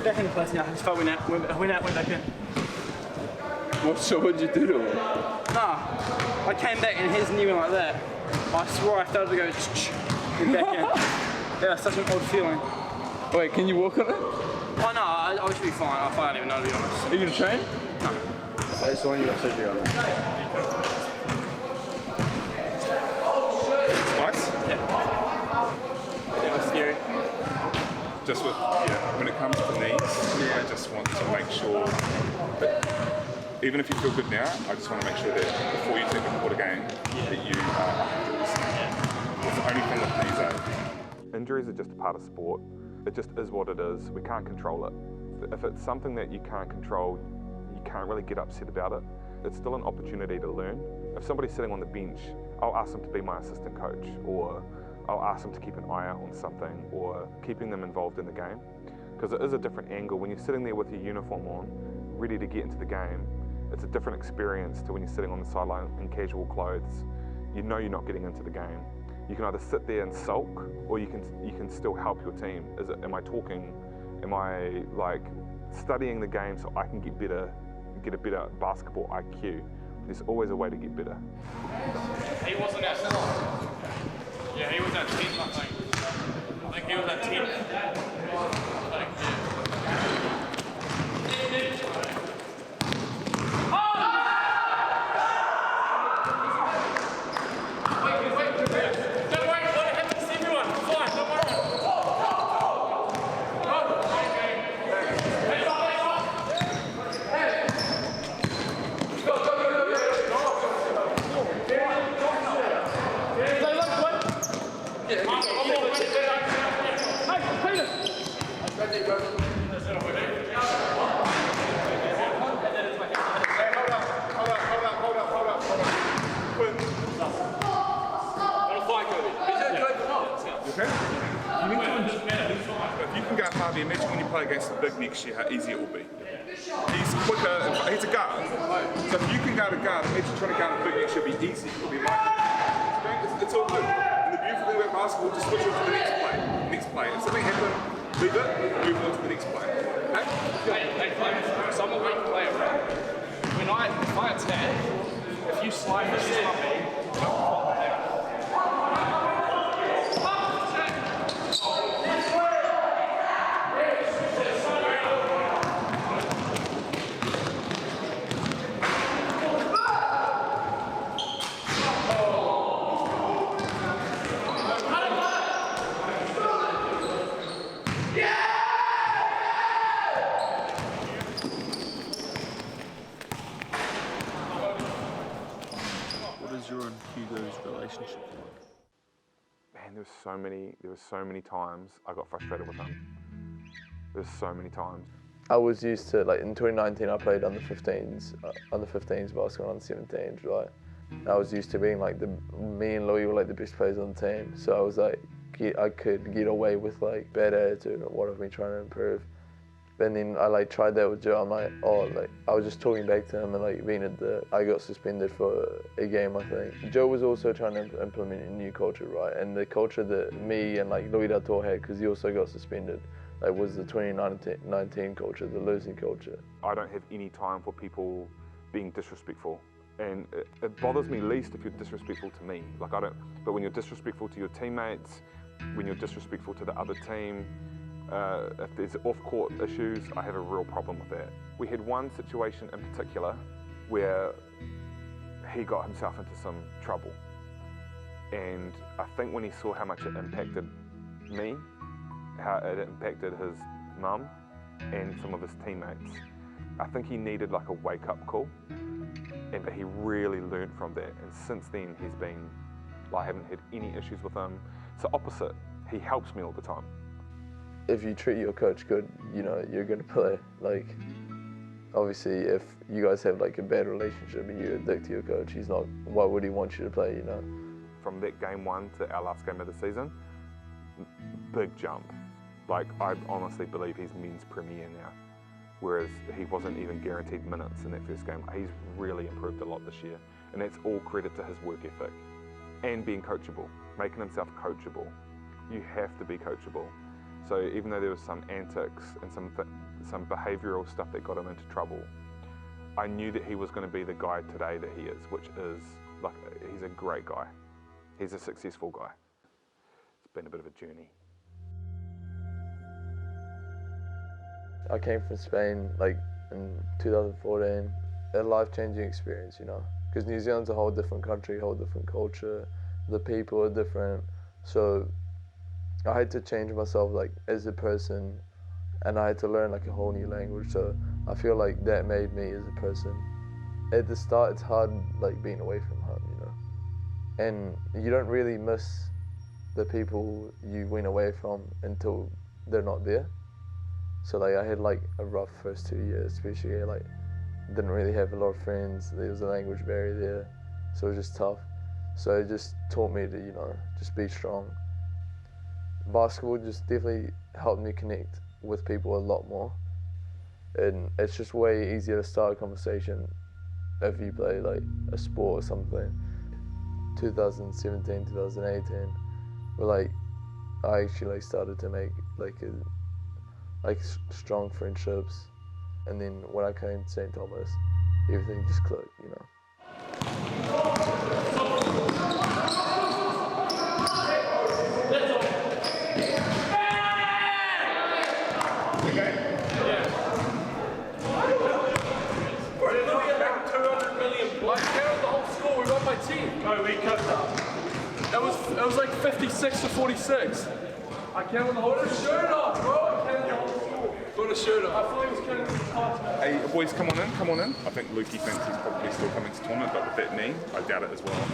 back in the place now. I just felt went out, went back in. So what did you do to him? Nah, I came back and his knee went like that. I swore I started to go and back in. Yeah, such an odd feeling. Wait, can you walk on it? Oh no, I should be fine. I don't even know, to be honest. Are you gonna train? No. That's the one you got surgery on. Nice? Yeah. It was scary. Just with, when it comes to knees, I just want to make sure that even if you feel good now, I just want to make sure that before you take the quarter game, that you are 100%. It's the only thing with knees, Injuries are just a part of sport. It just is what it is. We can't control it. If it's something that you can't control, you can't really get upset about it. It's still an opportunity to learn. If somebody's sitting on the bench, I'll ask them to be my assistant coach, or I'll ask them to keep an eye out on something, or keeping them involved in the game. Because it is a different angle. When you're sitting there with your uniform on, ready to get into the game, it's a different experience to when you're sitting on the sideline in casual clothes. You know you're not getting into the game. You can either sit there and sulk, or you can still help your team. Am I talking? Am I like studying the game so I can get a better basketball IQ? There's always a way to get better. He wasn't at 7. Yeah, he was at 10, I think. I think he was at 10. Imagine when you play against the big next year, how easy it will be. He's quicker, he's a guard. So if you can guard a guard, imagine trying to guard a big next year will be easy. It'll be like, it's all good. And the beautiful thing about basketball, just switch on to the next play. If something happens, leave it, move on to the next play. Okay? So I'm a weak player, right? If I attack, if you slide this is my me, Man, there were so many times I got frustrated with him. There's so many times. I was used to, like in 2019 I played under 15s basketball, under 17s, right? I was used to being like me and Louis were like the best players on the team. So I was like, I could get away with like bad attitude or what of me trying to improve. And then I like tried that with Joe. I'm like, I was just talking back to him and like I got suspended for a game, I think. Joe was also trying to implement a new culture, right? And the culture that me and like Louis Daltor had, because he also got suspended, like was the 2019 culture, the losing culture. I don't have any time for people being disrespectful. And it bothers me least if you're disrespectful to me. Like but when you're disrespectful to your teammates, when you're disrespectful to the other team, if there's off-court issues, I have a real problem with that. We had one situation in particular where he got himself into some trouble. And I think when he saw how much it impacted me, how it impacted his mum and some of his teammates, I think he needed like a wake-up call. But he really learned from that. And since then, I haven't had any issues with him. It's the opposite. He helps me all the time. If you treat your coach good, you know, you're going to play. Like, obviously, if you guys have like a bad relationship and you're a dick to your coach, why would he want you to play, you know? From that game 1 to our last game of the season, big jump. Like, I honestly believe he's men's premier now, whereas he wasn't even guaranteed minutes in that first game. He's really improved a lot this year, and that's all credit to his work ethic and being coachable, making himself coachable. You have to be coachable. So even though there was some antics and some behavioural stuff that got him into trouble, I knew that he was going to be the guy today that he is, which is, like, he's a great guy. He's a successful guy. It's been a bit of a journey. I came from Spain like in 2014. A life-changing experience, you know, because New Zealand's a whole different country, whole different culture. The people are different, so I had to change myself like as a person, and I had to learn like a whole new language. So I feel like that made me as a person. At the start, it's hard like being away from home, you know, and you don't really miss the people you went away from until they're not there. So like I had like a rough first 2 years, especially like didn't really have a lot of friends. There was a language barrier there, so it was just tough. So it just taught me to, you know, just be strong. Basketball just definitely helped me connect with people a lot more, and it's just way easier to start a conversation if you play like a sport or something. 2017, 2018, were like I actually like started to make like strong friendships, and then when I came to St. Thomas, everything just clicked, you know. It was like 56 to 46. I counted the whole. Put a shirt on, bro. I counted the whole score. Put a shirt on. I thought he was counting the top. Hey, boys, come on in, come on in. I think Lukey thinks he's probably still coming to tournament, but with that knee, I doubt it as well.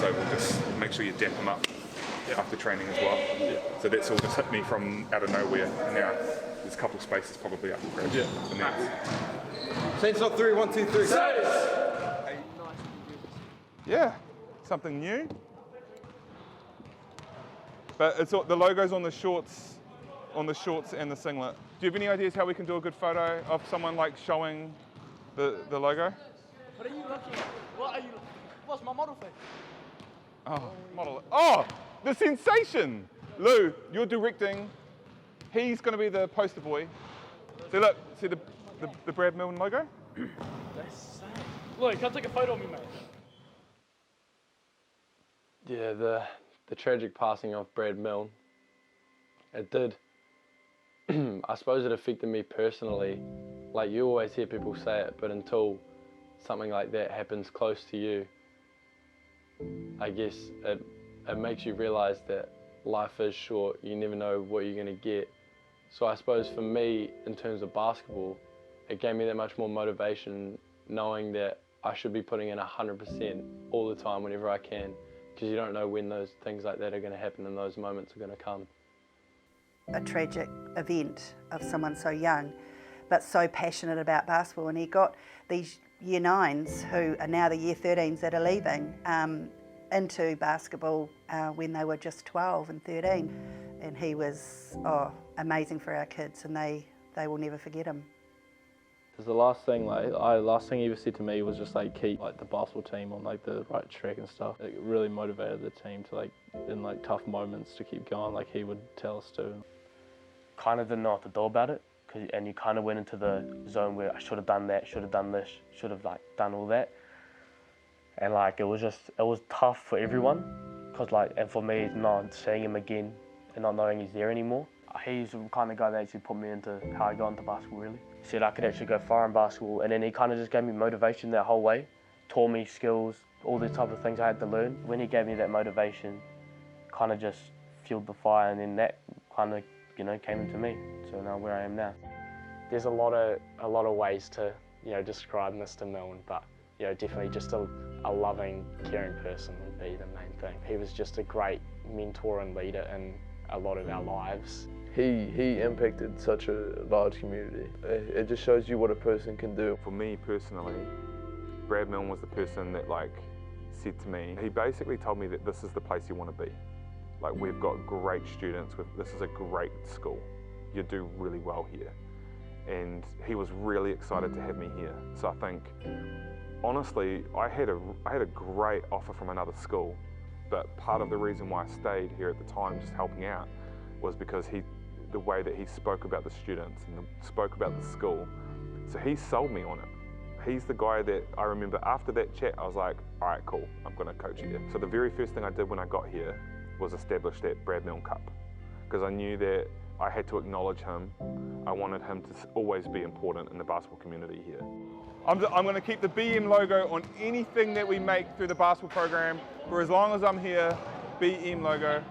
So we'll just make sure you dap him up after training as well. So that's all just hit me from out of nowhere. And now there's a couple of spaces probably up and grab the nets. Saints on 3, 1, 2, 3. Yeah, something new. But it's the logo's on the shorts and the singlet. Do you have any ideas how we can do a good photo of someone like showing the logo? What are you looking at? What's my model face? Oh, model. Oh, the sensation! Lou, you're directing. He's going to be the poster boy. See, look, see the Brad Milne logo? That's sick. Look, come take a photo of me, mate. Yeah, the tragic passing of Brad Milne, it did. I suppose it affected me personally. Like, you always hear people say it, but until something like that happens close to you, I guess it makes you realize that life is short. You never know what you're going to get. So I suppose for me, in terms of basketball, it gave me that much more motivation, knowing that I should be putting in 100% all the time whenever I can, because you don't know when those things like that are going to happen and those moments are going to come. A tragic event of someone so young but so passionate about basketball, and he got these year 9s who are now the year 13s that are leaving into basketball when they were just 12 and 13, and he was amazing for our kids, and they will never forget him. Because the last thing he ever said to me was just like keep like the basketball team on like the right track and stuff. It really motivated the team to like in like tough moments to keep going, like he would tell us to. Kind of didn't know what to do about it, and you kind of went into the zone where I should have done that, should have done this, should have like done all that, and like it was tough for everyone, cause like, and for me not seeing him again and not knowing he's there anymore. He's the kind of guy that actually put me into how I got into basketball really. He said I could actually go far in basketball, and then he kind of just gave me motivation that whole way, taught me skills, all these type of things I had to learn. When he gave me that motivation, kind of just fueled the fire, and then that kind of, you know, came into me. So now where I am now. There's a lot of ways to, you know, describe Mr. Milne, but you know, definitely just a loving, caring person would be the main thing. He was just a great mentor and leader in a lot of our lives. He impacted such a large community. It just shows you what a person can do. For me personally, Brad Milne was the person that like said to me, he basically told me that this is the place you want to be. Like, we've got great students, this is a great school. You do really well here. And he was really excited to have me here. So I think, honestly, I had a great offer from another school, but part of the reason why I stayed here at the time, just helping out, was because the way that he spoke about the students and spoke about the school. So he sold me on it. He's the guy that I remember after that chat, I was like, all right, cool, I'm gonna coach here. So the very first thing I did when I got here was establish that Brad Milne Cup, because I knew that I had to acknowledge him. I wanted him to always be important in the basketball community here. I'm going to keep the BM logo on anything that we make through the basketball program for as long as I'm here. BM logo.